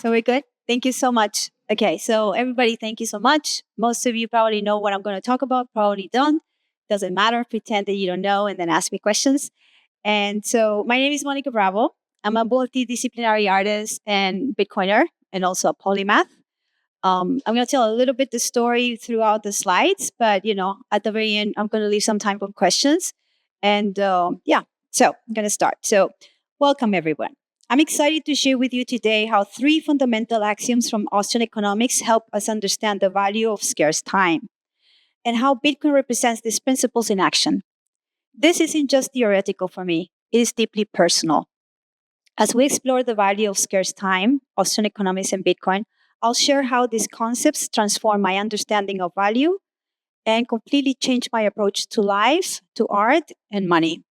So we're good? Thank you so much. Okay, so everybody, thank you so much. Most of you probably know what I'm going to talk about, probably don't. Doesn't matter. Pretend that you don't know and then ask me questions. And so my name is Monika Bravo. I'm a multidisciplinary artist and Bitcoiner and also a polymath. I'm going to tell a little bit the story throughout the slides, but at the very end, I'm going to leave some time for questions. And so I'm going to start. So welcome everyone. I'm excited to share with you today how 3 fundamental axioms from Austrian economics help us understand the value of scarce time and how Bitcoin represents these principles in action. This isn't just theoretical for me, it is deeply personal. As we explore the value of scarce time, Austrian economics, and Bitcoin, I'll share how these concepts transform my understanding of value and completely change my approach to life, to art, and money.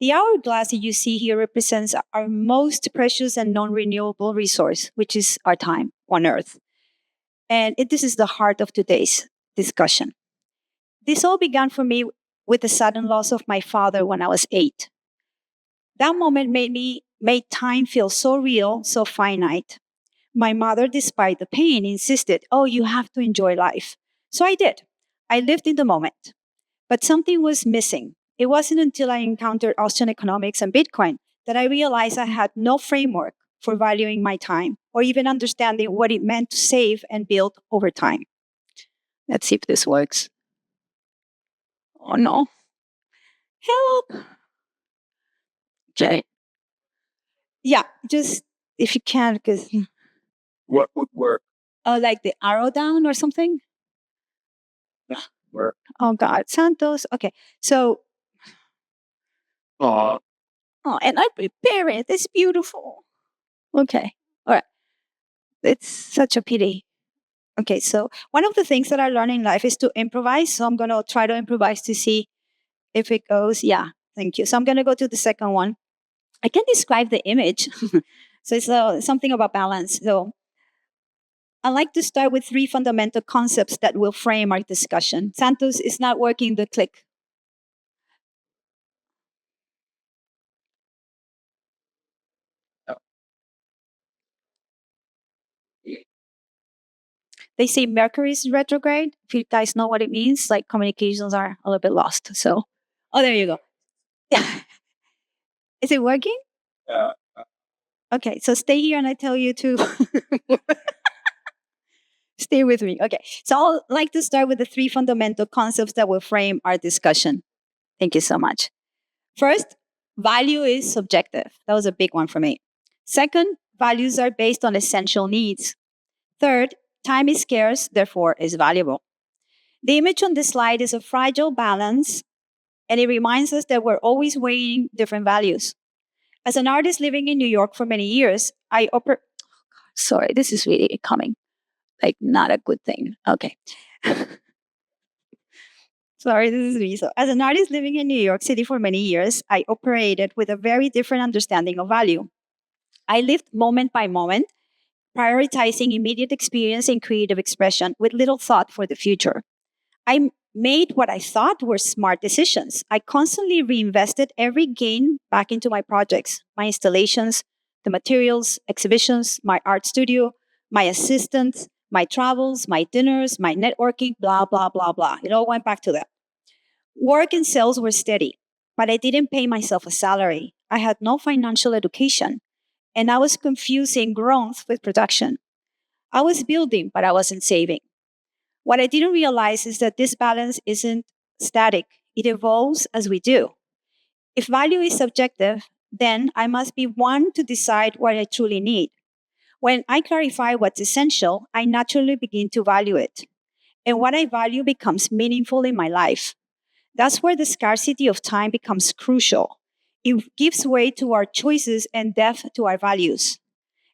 The hourglass that you see here represents our most precious and non-renewable resource, which is our time on Earth. And this is the heart of today's discussion. This all began for me with the sudden loss of my father when I was 8. That moment made time feel so real, so finite. My mother, despite the pain, insisted, "Oh, you have to enjoy life." So I did. I lived in the moment. But something was missing. It wasn't until I encountered Austrian economics and Bitcoin that I realized I had no framework for valuing my time or even understanding what it meant to save and build over time. Let's see if this works. Oh no. Help. Okay. Yeah, just if you can, because What would work? like the arrow down or something. Work. Oh God, Santos. Okay, so Oh, and I prepare it. It's beautiful. Okay, all right. It's such a pity. Okay, so one of the things that I learn in life is to improvise. So I'm gonna try to improvise to see if it goes. Yeah, thank you. So I'm gonna go to the second one. I can describe the image. So it's something about balance. So I like to start with 3 fundamental concepts that will frame our discussion. Santos is not working the click. They say Mercury is retrograde. If you guys know what it means, like communications are a little bit lost. So, there you go. Yeah. Is it working? uh, Okay, so stay here and I tell you to stay with me. Okay, so I'll like to start with the 3 fundamental concepts that will frame our discussion. Thank you so much. First, value is subjective. That was a big one for me. Second, values are based on essential needs. Third, time is scarce, therefore is valuable. The image on this slide is a fragile balance, and it reminds us that we're always weighing different values. As an artist living in New York for many years, sorry, this is really coming. Like, not a good thing. Okay. Sorry, this is me. So, as an artist living in New York City for many years, I operated with a very different understanding of value. I lived moment by moment, prioritizing immediate experience and creative expression with little thought for the future. I made what I thought were smart decisions. I constantly reinvested every gain back into my projects, my installations, the materials, exhibitions, my art studio, my assistants, my travels, my dinners, my networking, blah, blah, blah, blah. It all went back to that. Work and sales were steady, but I didn't pay myself a salary. I had no financial education, and I was confusing growth with production. I was building, but I wasn't saving. What I didn't realize is that this balance isn't static, it evolves as we do. If value is subjective, then I must be one to decide what I truly need. When I clarify what's essential, I naturally begin to value it. And what I value becomes meaningful in my life. That's where the scarcity of time becomes crucial. It gives way to our choices and depth to our values.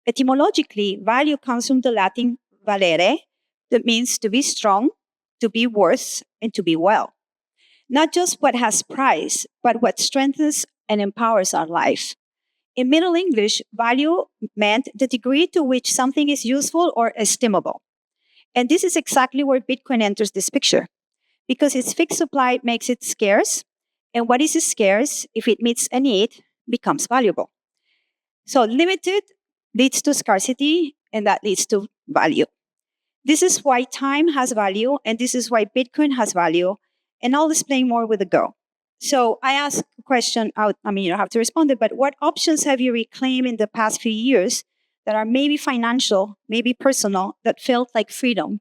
Etymologically, value comes from the Latin valere, that means to be strong, to be worth, and to be well. Not just what has price, but what strengthens and empowers our life. In Middle English, value meant the degree to which something is useful or estimable. And this is exactly where Bitcoin enters this picture, because its fixed supply makes it scarce, and what is scarce, if it meets a need, becomes valuable. So limited leads to scarcity, and that leads to value. This is why time has value, and this is why Bitcoin has value. And I'll explain more with a go. So I asked a question out. I mean, you don't have to respond it, but what options have you reclaimed in the past few years that are maybe financial, maybe personal, that felt like freedom?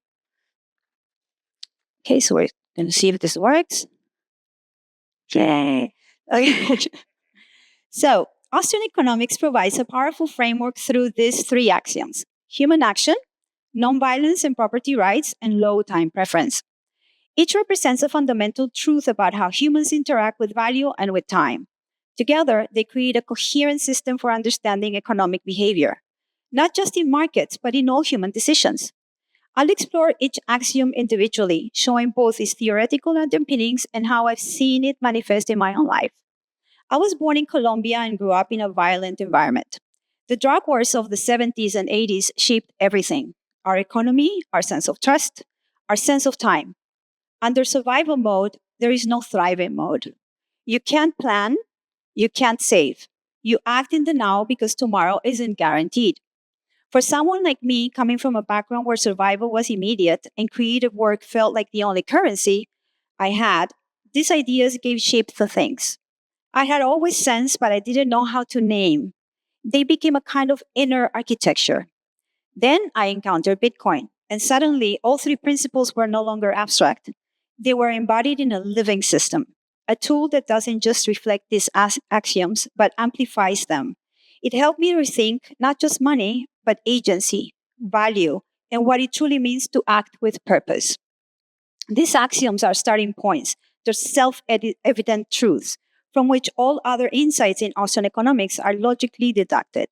Okay, so we're going to see if this works. Yay. Okay. So Austrian economics provides a powerful framework through these three axioms: human action, nonviolence and property rights, and low time preference. Each represents a fundamental truth about how humans interact with value and with time. Together, they create a coherent system for understanding economic behavior, not just in markets, but in all human decisions. I'll explore each axiom individually, showing both its theoretical underpinnings and how I've seen it manifest in my own life. I was born in Colombia and grew up in a violent environment. The drug wars of the 70s and 80s shaped everything: our economy, our sense of trust, our sense of time. Under survival mode, there is no thriving mode. You can't plan, you can't save. You act in the now because tomorrow isn't guaranteed. For someone like me, coming from a background where survival was immediate and creative work felt like the only currency I had, these ideas gave shape to things I had always sensed, but I didn't know how to name. They became a kind of inner architecture. Then I encountered Bitcoin, and suddenly all three principles were no longer abstract. They were embodied in a living system, a tool that doesn't just reflect these axioms, but amplifies them. It helped me rethink not just money, but agency, value, and what it truly means to act with purpose. These axioms are starting points. They're self-evident truths from which all other insights in Austrian economics are logically deducted.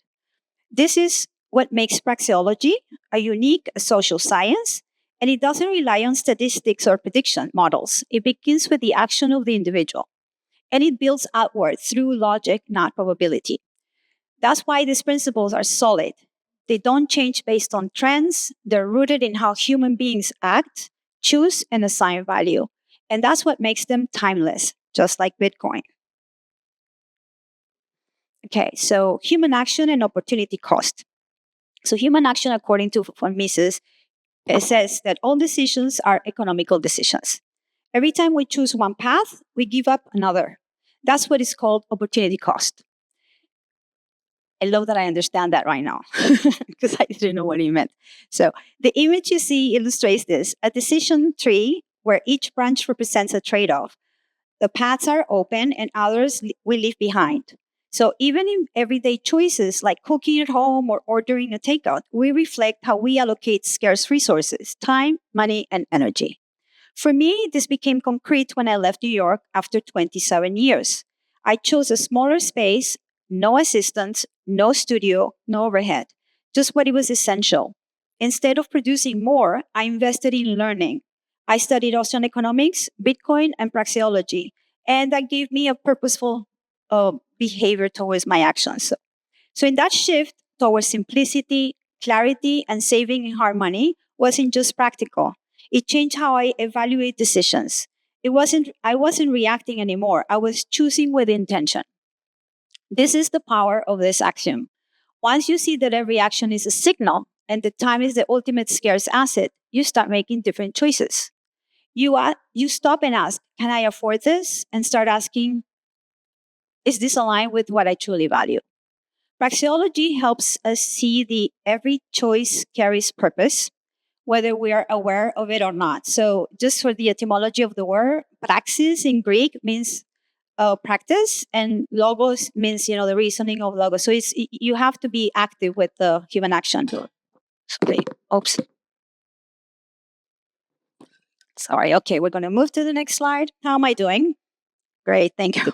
This is what makes praxeology a unique social science, and it doesn't rely on statistics or prediction models. It begins with the action of the individual, and it builds outward through logic, not probability. That's why these principles are solid. They don't change based on trends. They're rooted in how human beings act, choose, and assign value. And that's what makes them timeless, just like Bitcoin. Okay, so human action and opportunity cost. So human action, according to von Mises, says that all decisions are economical decisions. Every time we choose one path, we give up another. That's what is called opportunity cost. I love that I understand that right now because I didn't know what he meant. So the image you see illustrates this: a decision tree where each branch represents a trade-off. The paths are open and others we leave behind. So even in everyday choices like cooking at home or ordering a takeout, we reflect how we allocate scarce resources: time, money, and energy. For me, this became concrete when I left New York after 27 years. I chose a smaller space, no assistants, no studio, no overhead, just what it was essential. Instead of producing more, I invested in learning. I studied Austrian economics, Bitcoin, and praxeology, and that gave me a purposeful behavior towards my actions. So in that shift towards simplicity, clarity, and saving hard money wasn't just practical. It changed how I evaluate decisions. I wasn't reacting anymore. I was choosing with intention. This is the power of this axiom. Once you see that every action is a signal and the time is the ultimate scarce asset, you start making different choices. You stop and ask, can I afford this? And start asking, is this aligned with what I truly value? Praxeology helps us see the every choice carries purpose, whether we are aware of it or not. So just for the etymology of the word, praxis in Greek means practice, and logos means, the reasoning of logos. So you have to be active with the human action. Sorry. Oops. Sorry. Okay, we're going to move to the next slide. How am I doing? Great. Thank you.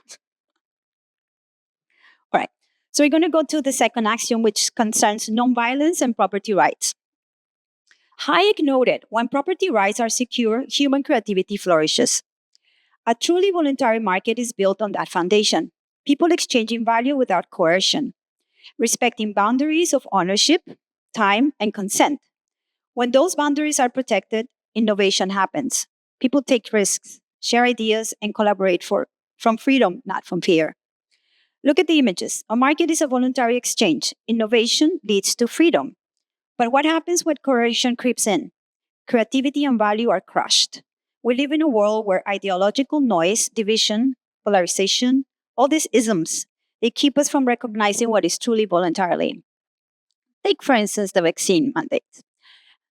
All right. So we're going to go to the second axiom, which concerns nonviolence and property rights. Hayek noted, when property rights are secure, human creativity flourishes. A truly voluntary market is built on that foundation. People exchanging value without coercion, respecting boundaries of ownership, time, and consent. When those boundaries are protected, innovation happens. People take risks, share ideas, and collaborate from freedom, not from fear. Look at the images. A market is a voluntary exchange. Innovation leads to freedom. But what happens when coercion creeps in? Creativity and value are crushed. We live in a world where ideological noise, division, polarization, all these isms, they keep us from recognizing what is truly voluntarily. Take, for instance, the vaccine mandate.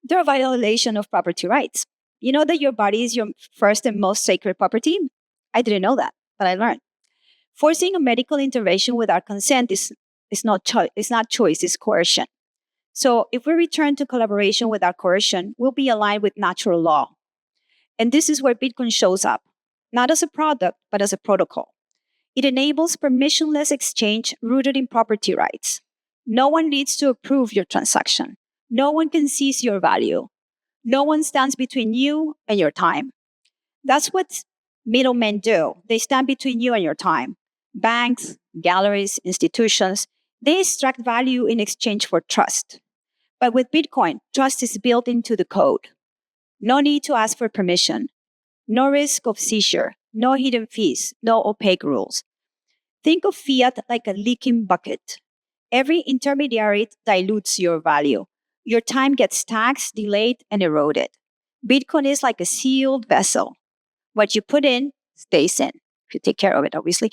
They're a violation of property rights. You know that your body is your first and most sacred property? I didn't know that, but I learned. Forcing a medical intervention without consent is not choice, it's coercion. So if we return to collaboration without coercion, we'll be aligned with natural law. And this is where Bitcoin shows up, not as a product, but as a protocol. It enables permissionless exchange rooted in property rights. No one needs to approve your transaction. No one can seize your value. No one stands between you and your time. That's what middlemen do. They stand between you and your time. Banks, galleries, institutions, they extract value in exchange for trust. But with Bitcoin, trust is built into the code. No need to ask for permission. No risk of seizure. No hidden fees. No opaque rules. Think of fiat like a leaking bucket. Every intermediary dilutes your value. Your time gets taxed, delayed, and eroded. Bitcoin is like a sealed vessel. What you put in stays in, if you take care of it, obviously.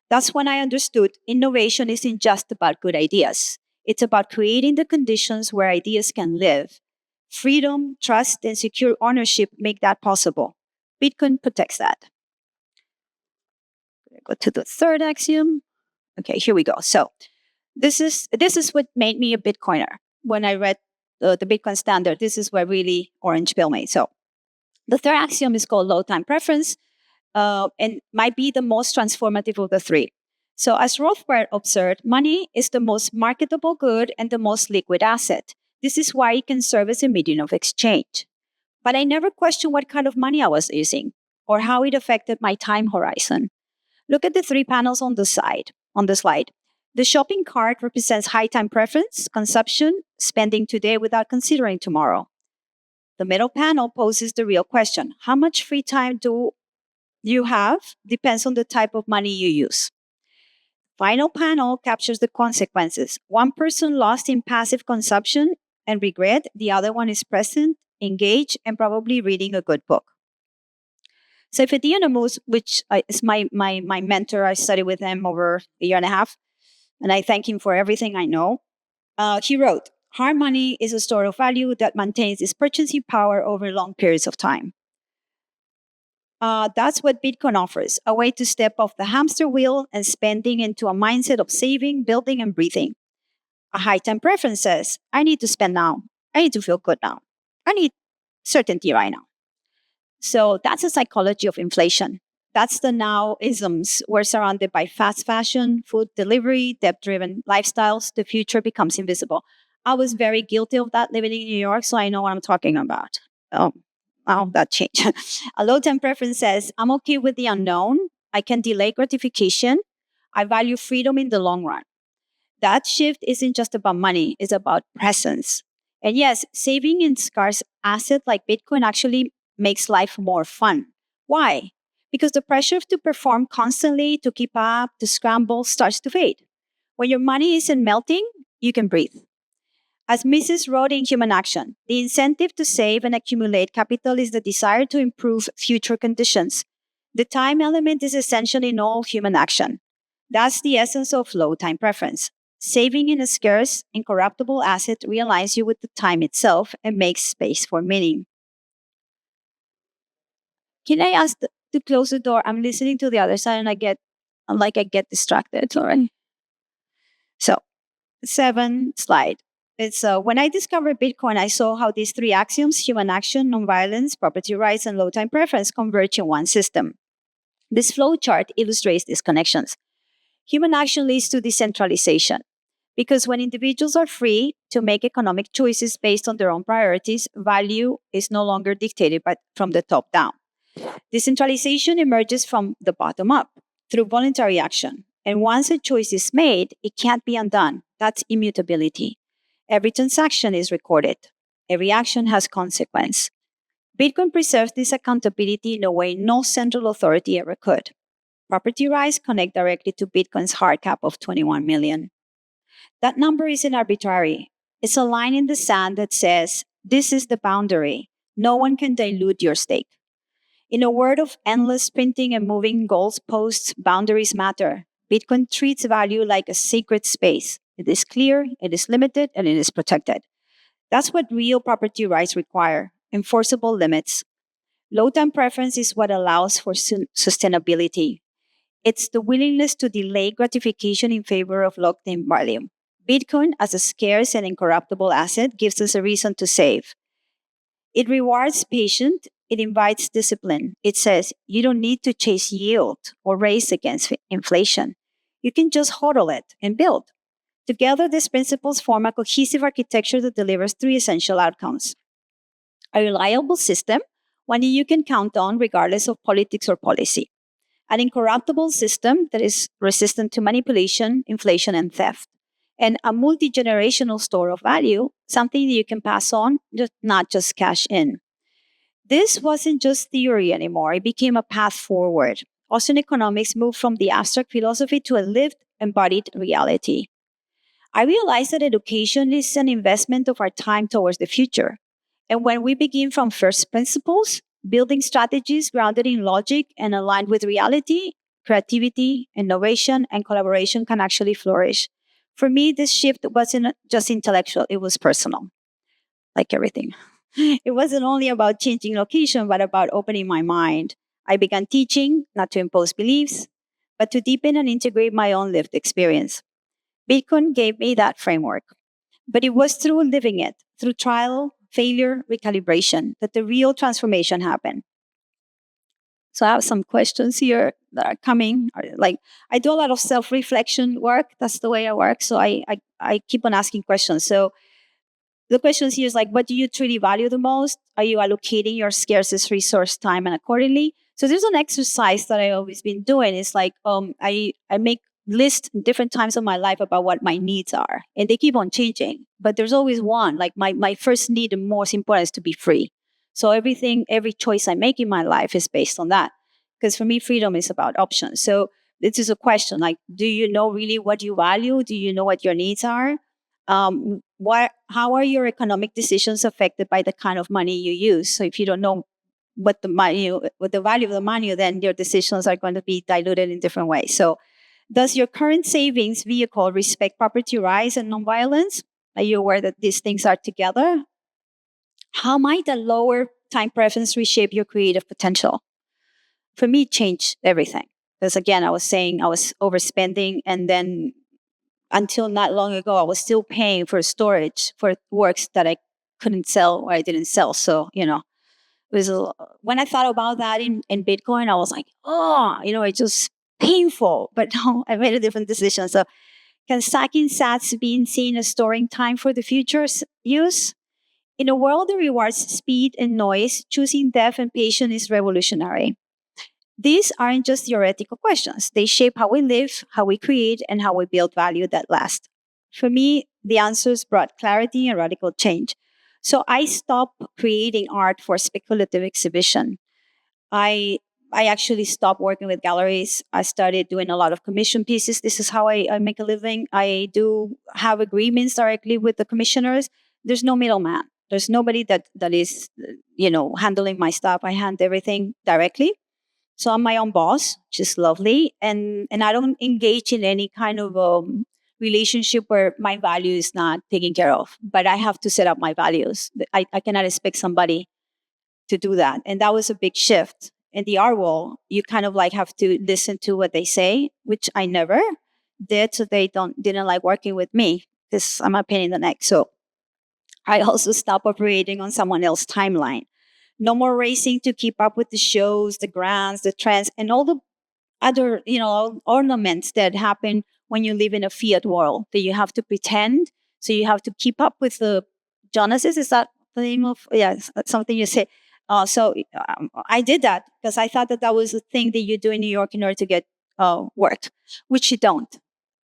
That's when I understood innovation isn't just about good ideas. It's about creating the conditions where ideas can live. Freedom, trust, and secure ownership make that possible. Bitcoin protects that. Go to the third axiom. Okay, here we go. So this is what made me a Bitcoiner. When I read the Bitcoin standard, this is what really orange pill made. So the third axiom is called low time preference, and might be the most transformative of the three. So as Rothbard observed, money is the most marketable good and the most liquid asset. This is why it can serve as a medium of exchange. But I never questioned what kind of money I was using or how it affected my time horizon. Look at the three panels on the slide. The shopping cart represents high time preference, consumption, spending today without considering tomorrow. The middle panel poses the real question. How much free time do you have? Depends on the type of money you use. Final panel captures the consequences. One person lost in passive consumption and regret. The other one is present, engaged, and probably reading a good book. So Fedianamus, which is my mentor, I studied with him over a year and a half, and I thank him for everything I know. He wrote, hard money is a store of value that maintains its purchasing power over long periods of time. That's what Bitcoin offers, a way to step off the hamster wheel and spending into a mindset of saving, building, and breathing. A high time preference says, I need to spend now. I need to feel good now. I need certainty right now. So that's the psychology of inflation. That's the now isms. We're surrounded by fast fashion, food delivery, debt-driven lifestyles. The future becomes invisible. I was very guilty of that living in New York, so I know what I'm talking about. Wow, that changed. A low-time preference says, I'm okay with the unknown. I can delay gratification. I value freedom in the long run. That shift isn't just about money, it's about presence. And yes, saving in scarce asset like Bitcoin actually makes life more fun. Why? Because the pressure to perform constantly, to keep up, to scramble starts to fade. When your money isn't melting, you can breathe. As Mrs. wrote in Human Action, the incentive to save and accumulate capital is the desire to improve future conditions. The time element is essential in all human action. That's the essence of low time preference. Saving in a scarce, incorruptible asset realigns you with the time itself and makes space for meaning. Can I ask to close the door? I'm listening to the other side and I get distracted. All right. So, 7 slide. It's when I discovered Bitcoin, I saw how these three axioms, human action, nonviolence, property rights, and low time preference converge in one system. This flow chart illustrates these connections. Human action leads to decentralization because when individuals are free to make economic choices based on their own priorities, value is no longer dictated from the top down. Decentralization emerges from the bottom up through voluntary action. And once a choice is made, it can't be undone. That's immutability. Every transaction is recorded. Every action has consequence. Bitcoin preserves this accountability in a way no central authority ever could. Property rights connect directly to Bitcoin's hard cap of 21 million. That number isn't arbitrary. It's a line in the sand that says, this is the boundary. No one can dilute your stake. In a world of endless printing and moving goalposts, boundaries matter. Bitcoin treats value like a sacred space. It is clear, it is limited, and it is protected. That's what real property rights require: enforceable limits. Low time preference is what allows for sustainability. It's the willingness to delay gratification in favor of locked in value. Bitcoin, as a scarce and incorruptible asset, gives us a reason to save. It rewards patience. It invites discipline. It says you don't need to chase yield or race against inflation. You can just hodl it and build. Together, these principles form a cohesive architecture that delivers three essential outcomes: a reliable system, one you can count on regardless of politics or policy; an incorruptible system that is resistant to manipulation, inflation, and theft; and a multi-generational store of value, something that you can pass on, not just cash in. This wasn't just theory anymore. It became a path forward. Austrian economics moved from the abstract philosophy to a lived, embodied reality. I realized that education is an investment of our time towards the future. And when we begin from first principles, building strategies grounded in logic and aligned with reality, creativity, innovation, and collaboration can actually flourish. For me, this shift wasn't just intellectual, it was personal, like everything. It wasn't only about changing location, but about opening my mind. I began teaching, not to impose beliefs, but to deepen and integrate my own lived experience. Bitcoin gave me that framework, but it was through living it, through trial, failure, recalibration, that the real transformation happened. So I have some questions here that are coming. Like, I do a lot of self-reflection work. That's the way I work. So I keep on asking questions. So the questions here is like, what do you truly value the most? Are you allocating your scarcest resource, time, and accordingly? So there's an exercise that I always been doing. It's like I make lists in different times of my life about what my needs are, and they keep on changing. But there's always one. Like my first need and most important is to be free. So every choice I make in my life is based on that. Because for me, freedom is about options. So this is a question: like, do you know really what you value? Do you know what your needs are? How are your economic decisions affected by the kind of money you use? So if you don't know what the value of the money, then your decisions are going to be diluted in different ways. So does your current savings vehicle respect property rights and nonviolence? Are you aware that these things are together? How might a lower time preference reshape your creative potential? For me, it changed everything. Because again, I was saying I was overspending, and then until not long ago, I was still paying for storage for works that I couldn't sell or I didn't sell. So, it was when I thought about that in Bitcoin, I was like, oh, it's just painful. But no, I made a different decision. So, can stacking sats be seen as storing time for the future's use? In a world that rewards speed and noise, choosing depth and patience is revolutionary. These aren't just theoretical questions. They shape how we live, how we create, and how we build value that lasts. For me, the answers brought clarity and radical change. So I stopped creating art for speculative exhibition. I I actually stopped working with galleries. I started doing a lot of commission pieces. This is how I make a living. I do have agreements directly with the commissioners. There's no middleman. There's nobody that is, handling my stuff. I hand everything directly. So I'm my own boss, which is lovely, and I don't engage in any kind of relationship where my value is not taken care of. But I have to set up my values. I cannot expect somebody to do that, and that was a big shift. In the art world, you kind of like have to listen to what they say, which I never did. So they didn't like working with me because I'm a pain in the neck. So I also stopped operating on someone else's timeline. No more racing to keep up with the shows, the grants, the trends, and all the other, ornaments that happen when you live in a fiat world that you have to pretend. So you have to keep up with the Jonas's. Is that the name of? Yeah, something you say. So I did that because I thought that was the thing that you do in New York in order to get work, which you don't.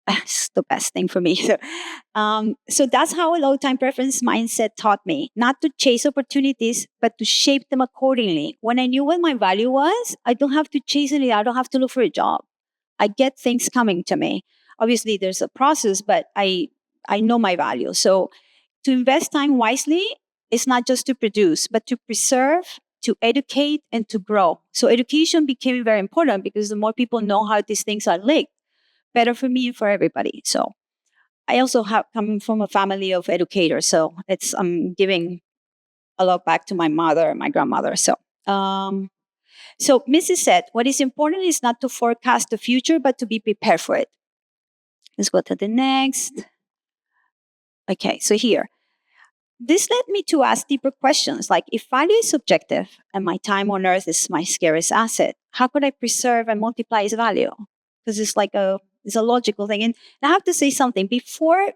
It's the best thing for me. So that's how a low time preference mindset taught me not to chase opportunities, but to shape them accordingly. When I knew what my value was, I don't have to chase it. I don't have to look for a job. I get things coming to me. Obviously, there's a process, but I know my value. So to invest time wisely is not just to produce, but to preserve, to educate, and to grow. So education became very important because the more people know how these things are linked, better for me and for everybody. So I also have come from a family of educators. So I'm giving a lot back to my mother and my grandmother. So Mrs. said, what is important is not to forecast the future, but to be prepared for it. Let's go to the next. Okay, so here. This led me to ask deeper questions like if value is subjective and my time on earth is my scarcest asset, how could I preserve and multiply its value? Because it's a logical thing. And I have to say something. Before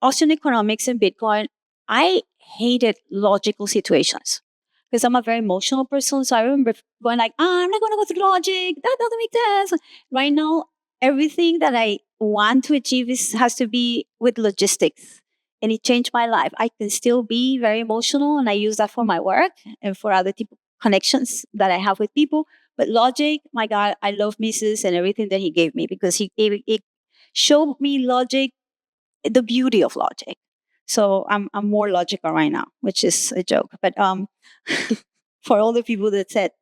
ocean economics and Bitcoin, I hated logical situations because I'm a very emotional person. So I remember going like, I'm not going to go through logic. That doesn't make sense. Right now, everything that I want to achieve has to be with logistics. And it changed my life. I can still be very emotional and I use that for my work and for other connections that I have with people. But logic, my God, I love Mrs. and everything that he gave me because it showed me logic, the beauty of logic. So I'm more logical right now, which is a joke. But for all the people that said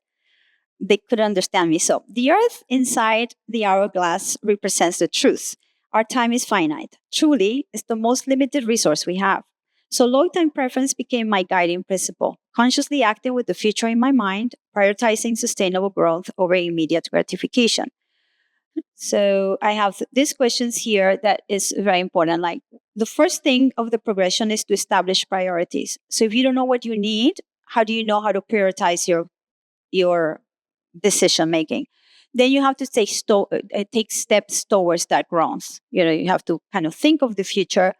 they could understand me. So the earth inside the hourglass represents the truth. Our time is finite. Truly, it's the most limited resource we have. So long-term preference became my guiding principle, consciously acting with the future in my mind, prioritizing sustainable growth over immediate gratification. So I have these questions here that is very important. Like the first thing of the progression is to establish priorities. So if you don't know what you need, how do you know how to prioritize your decision making? Then you have to take steps towards that growth. You have to kind of think of the future,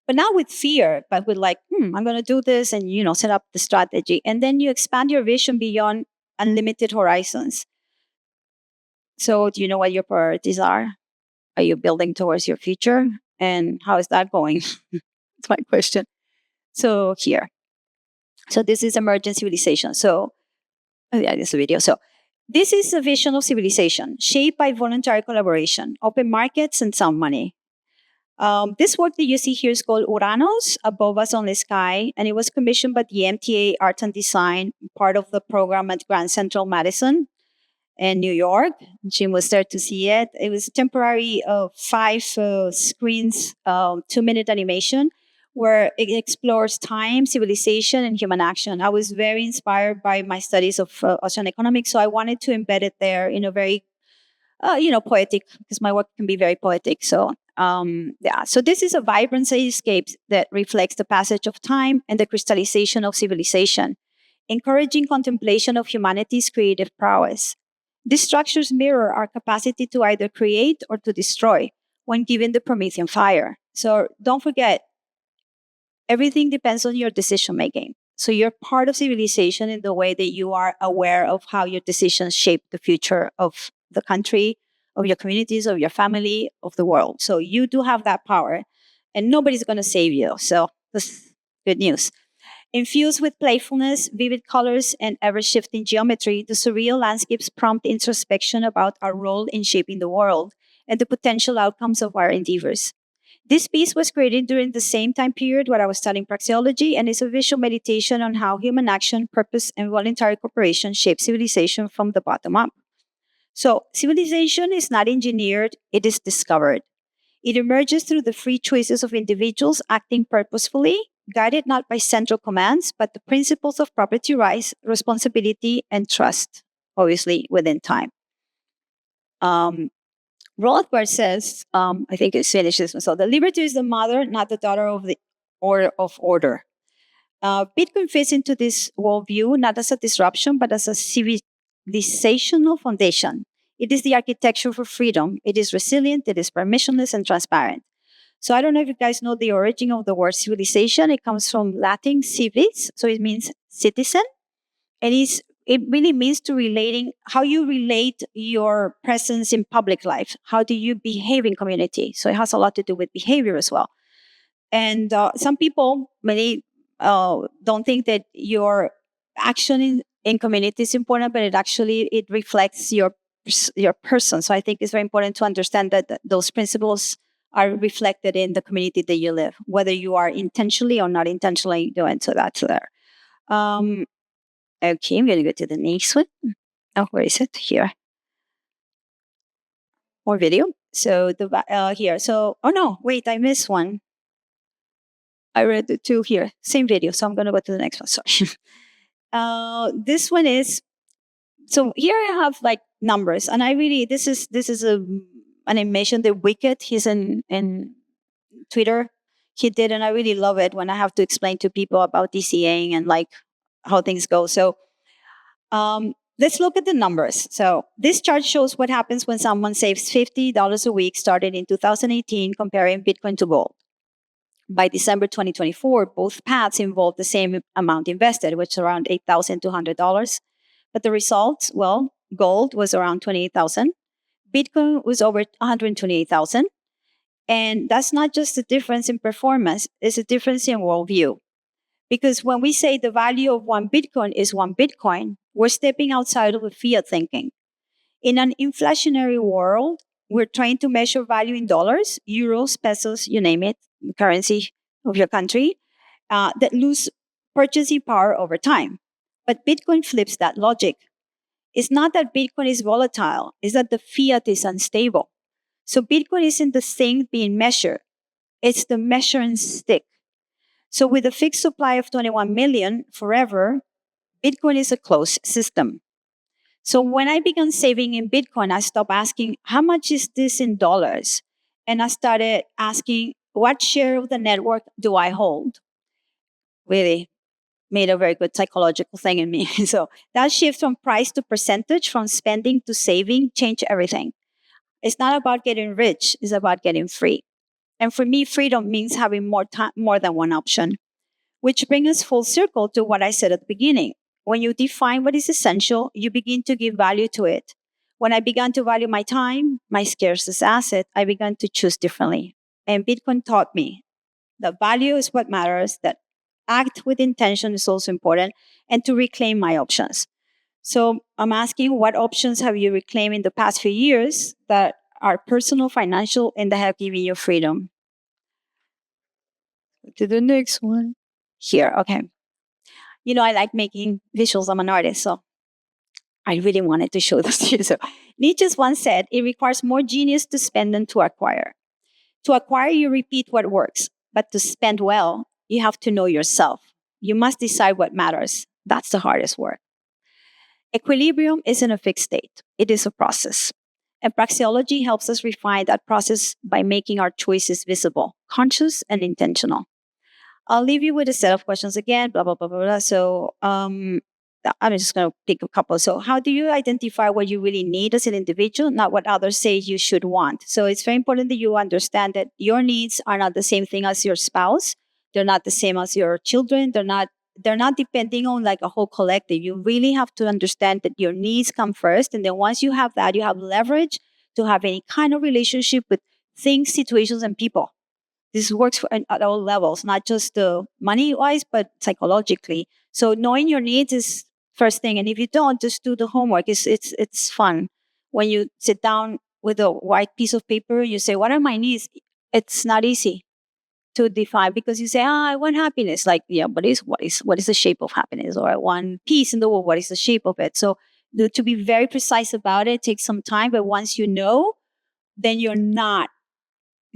but not with fear, but with like, I'm going to do this, and set up the strategy, and then you expand your vision beyond unlimited horizons. So, do you know what your priorities are? Are you building towards your future? And how is that going? That's my question. So here. So this is emergent civilization. So yeah, this is a video. So this is a vision of civilization shaped by voluntary collaboration, open markets, and sound money. This work that you see here is called Uranos, Above Us on the Sky, and it was commissioned by the MTA Art and Design, part of the program at Grand Central Madison in New York. Jim was there to see it. It was a temporary 5 screens, 2-minute animation where it explores time, civilization, and human action. I was very inspired by my studies of ocean economics, so I wanted to embed it there in a very, poetic, because my work can be very poetic. So, So this is a vibrant cityscape that reflects the passage of time and the crystallization of civilization, encouraging contemplation of humanity's creative prowess. These structures mirror our capacity to either create or to destroy when given the Promethean fire. So don't forget, everything depends on your decision making. So you're part of civilization in the way that you are aware of how your decisions shape the future of the country, of your communities, of your family, of the world. So you do have that power, and nobody's going to save you. So that's good news. Infused with playfulness, vivid colors, and ever-shifting geometry, the surreal landscapes prompt introspection about our role in shaping the world and the potential outcomes of our endeavors. This piece was created during the same time period where I was studying praxeology, and is a visual meditation on how human action, purpose, and voluntary cooperation shape civilization from the bottom up. So civilization is not engineered, it is discovered. It emerges through the free choices of individuals acting purposefully, guided not by central commands, but the principles of property rights, responsibility, and trust, obviously within time. Rothbard says, I think it's finished this one. So the liberty is the mother, not the daughter of the order. Bitcoin fits into this worldview not as a disruption, but as a civilizational foundation. It is the architecture for freedom. It is resilient, it is permissionless, and transparent. So I don't know if you guys know the origin of the word civilization. It comes from Latin civis, so it means citizen. And it really means to relating how you relate your presence in public life. How do you behave in community? So it has a lot to do with behavior as well. And some people may don't think that your action in community is important, but it reflects your person. So I think it's very important to understand that those principles are reflected in the community that you live, whether you are intentionally or not intentionally doing so. That's there. Okay, I'm going to go to the next one. Oh, where is it? Here. More video. So here. So, oh no, wait, I missed one. I read the two here. Same video. So I'm going to go to the next one. Sorry. This one is, so here I have like numbers, and I really, this is an animation that Wicked, he's in Twitter, he did, and I really love it when I have to explain to people about DCAing and like how things go. So let's look at the numbers. So this chart shows what happens when someone saves $50 a week starting in 2018, comparing Bitcoin to gold. By December 2024, both paths involved the same amount invested, which is around $8,200. But the results, well, gold was around 28,000. Bitcoin was over 128,000. And that's not just a difference in performance, it's a difference in worldview. Because when we say the value of one Bitcoin is one Bitcoin, we're stepping outside of the fiat thinking. In an inflationary world, we're trying to measure value in dollars, euros, pesos, you name it, the currency of your country, that lose purchasing power over time. But Bitcoin flips that logic. It's not that Bitcoin is volatile, it's that the fiat is unstable. So Bitcoin isn't the thing being measured, it's the measuring stick. So with a fixed supply of 21 million forever, Bitcoin is a closed system. So when I began saving in Bitcoin, I stopped asking, how much is this in dollars? And I started asking, what share of the network do I hold? Really made a very good psychological thing in me. So that shift from price to percentage, from spending to saving, changed everything. It's not about getting rich, it's about getting free. And for me, freedom means having more time, more than one option, which brings us full circle to what I said at the beginning. When you define what is essential, you begin to give value to it. When I began to value my time, my scarcest asset, I began to choose differently. And Bitcoin taught me that value is what matters, that act with intention is also important, and to reclaim my options. So I'm asking, what options have you reclaimed in the past few years that are personal, financial, and that have given you freedom? To the next one. Here, okay. You know, I like making visuals. I'm an artist, so I really wanted to show this to you. So Nietzsche once said, it requires more genius to spend than to acquire. To acquire, you repeat what works, but to spend well, you have to know yourself. You must decide what matters. That's the hardest work. Equilibrium isn't a fixed state. It is a process. And praxeology helps us refine that process by making our choices visible, conscious, and intentional. I'll leave you with a set of questions again, blah, blah, blah, blah, blah. So I'm just going to pick a couple. So how do you identify what you really need as an individual, not what others say you should want? So it's very important that you understand that your needs are not the same thing as your spouse. They're not the same as your children. They're not depending on like a whole collective. You really have to understand that your needs come first. And then once you have that, you have leverage to have any kind of relationship with things, situations, and people. This works at all levels, not just money wise, but psychologically. So knowing your needs is first thing. And if you don't, just do the homework. It's fun. When you sit down with a white piece of paper, you say, what are my needs? It's not easy to define, because you say, I want happiness. Like, yeah, what is the shape of happiness? Or I want peace in the world. What is the shape of it? So to be very precise about it takes some time. But once you know, then you're not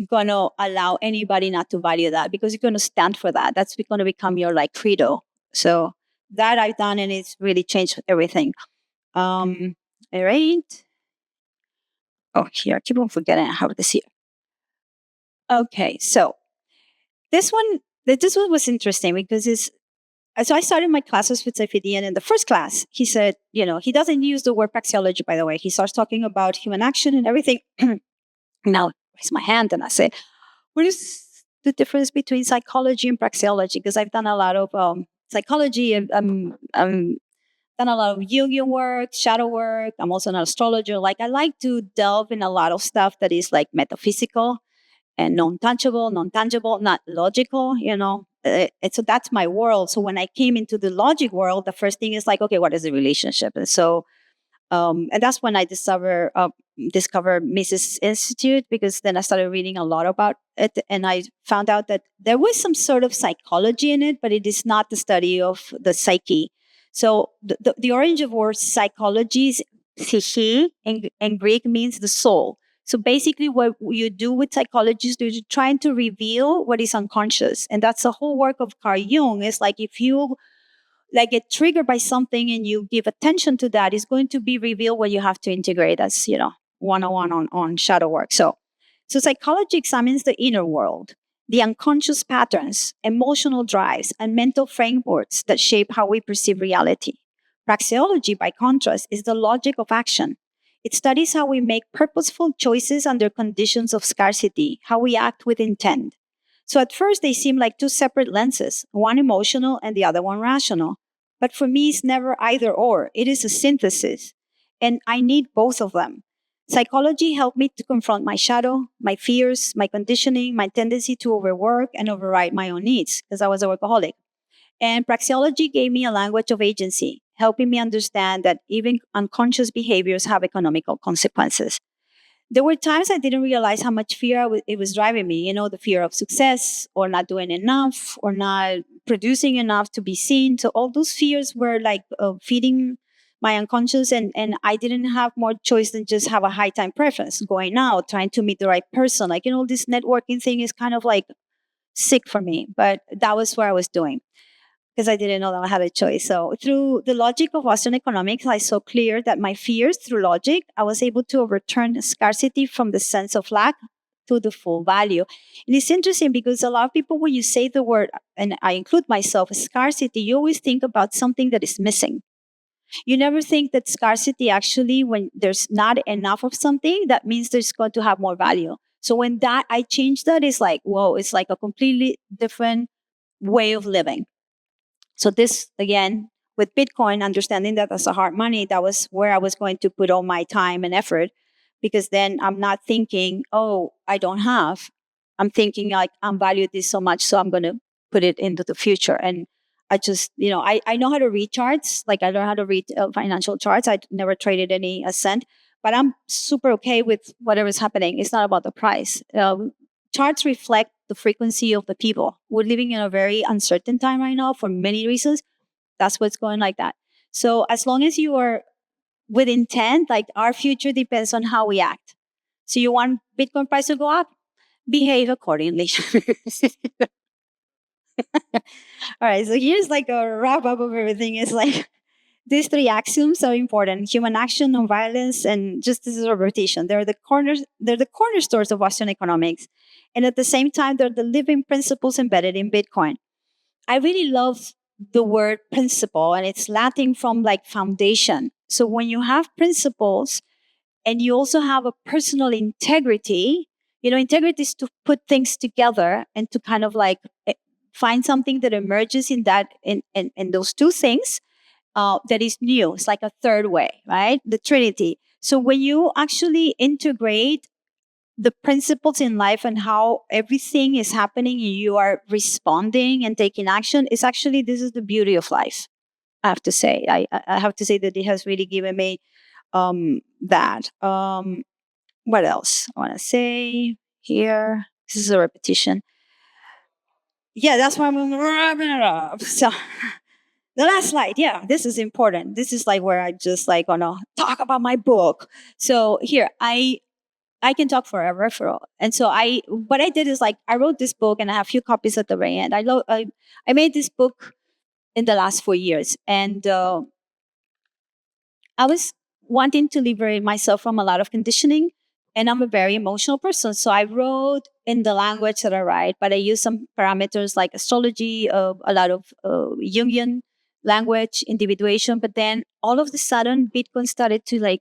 going to allow anybody not to value that, because you're going to stand for that. That's going to become your like credo. So that I've done, and it's really changed everything. All right. Oh, here, I keep on forgetting how this here. Okay, so this one was interesting because so I started my classes with Saifuddin, and in the first class, he said, he doesn't use the word praxeology, by the way. He starts talking about human action and everything. Now, raise my hand and I said, what is the difference between psychology and praxeology? Because I've done a lot of psychology. I've done a lot of Jungian work, shadow work. I'm also an astrologer. Like, I like to delve in a lot of stuff that is like metaphysical and non-tangible, not logical, so that's my world. So when I came into the logic world, the first thing is like, okay, what is the relationship? And so, and that's when I discovered discovered Mises Institute, because then I started reading a lot about it, and I found out that there was some sort of psychology in it, but it is not the study of the psyche. So the origin of word psychology is psyche, and Greek means the soul. So basically, what you do with psychologists is you're trying to reveal what is unconscious, and that's the whole work of Carl Jung. It's like if you like get triggered by something and you give attention to that, it's going to be revealed what you have to integrate as, 101 on shadow work. So psychology examines the inner world, the unconscious patterns, emotional drives, and mental frameworks that shape how we perceive reality. Praxeology, by contrast, is the logic of action. It studies how we make purposeful choices under conditions of scarcity, how we act with intent. So at first, they seem like two separate lenses, one emotional and the other one rational. But for me, it's never either or. It is a synthesis. And I need both of them. Psychology helped me to confront my shadow, my fears, my conditioning, my tendency to overwork and override my own needs, because I was a workaholic. And praxeology gave me a language of agency, helping me understand that even unconscious behaviors have economical consequences. There were times I didn't realize how much fear it was driving me. The fear of success, or not doing enough, or not producing enough to be seen. So all those fears were like feeding my unconscious, and I didn't have more choice than just have a high time preference, going out, trying to meet the right person. Like, this networking thing is kind of like sick for me, but that was what I was doing, because I didn't know that I had a choice. So through the logic of Austrian economics, I saw clear that my fears, through logic, I was able to overturn scarcity from the sense of lack to the full value. And it's interesting because a lot of people, when you say the word, and I include myself, scarcity, you always think about something that is missing. You never think that scarcity actually, when there's not enough of something, that means there's going to have more value. So when I changed that, it's like, whoa, it's like a completely different way of living. So this, again, with Bitcoin, understanding that as a hard money, that was where I was going to put all my time and effort, because then I'm not thinking, oh, I don't have. I'm thinking like, I'm valued this so much, so I'm going to put it into the future. And I just, I know how to read charts. Like, I know how to read financial charts. I never traded any a cent, but I'm super okay with whatever is happening. It's not about the price. Charts reflect the frequency of the people. We're living in a very uncertain time right now for many reasons. That's what's going like that. So as long as you are with intent, like, our future depends on how we act. So you want Bitcoin price to go up? Behave accordingly. All right. So here's like a wrap up of everything. It's like these three axioms are important: human action, nonviolence, and justice is repetition. They're the cornerstones of Western economics. And at the same time, they're the living principles embedded in Bitcoin. I really love the word principle, and it's Latin from like foundation. So when you have principles and you also have a personal integrity, integrity is to put things together and to kind of like find something that emerges in that, in those two things, that is new. It's like a third way, right? The Trinity. So when you actually integrate the principles in life and how everything is happening, you are responding and taking action, is actually, this is the beauty of life. I have to say, I have to say that it has really given me that. What else I want to say here? This is a repetition. Yeah, that's why I'm wrapping it up. So the last slide, yeah, this is important. This is like where I just like gonna talk about my book. So here, I can talk forever for all. And so what I did is like, I wrote this book and I have a few copies at the very end. I made this book in the last 4 years, and I was wanting to liberate myself from a lot of conditioning, and I'm a very emotional person. So I wrote in the language that I write, but I use some parameters like astrology, a lot of Jungian language, individuation. But then all of a sudden, Bitcoin started to like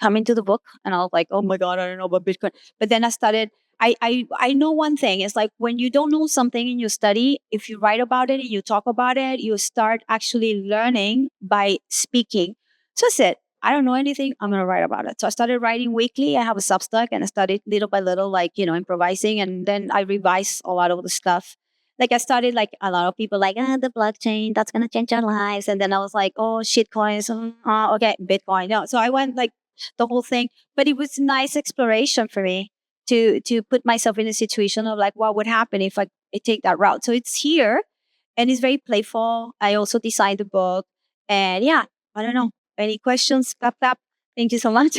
come into the book, and I was like, oh my God, I don't know about Bitcoin. But then I started, I know one thing. It's like when you don't know something and you study, if you write about it and you talk about it, you start actually learning by speaking. So I said, I don't know anything, I'm going to write about it. So I started writing weekly. I have a Substack, and I started little by little, like, improvising. And then I revised a lot of the stuff. Like, I started, like, a lot of people like, the blockchain, that's going to change our lives. And then I was like, oh, shit coins. Okay, Bitcoin. No. So I went like the whole thing. But it was nice exploration for me to put myself in a situation of like, what would happen if I take that route? So it's here and it's very playful. I also designed the book. And yeah, I don't know. Any questions? Clap, clap. Thank you so much.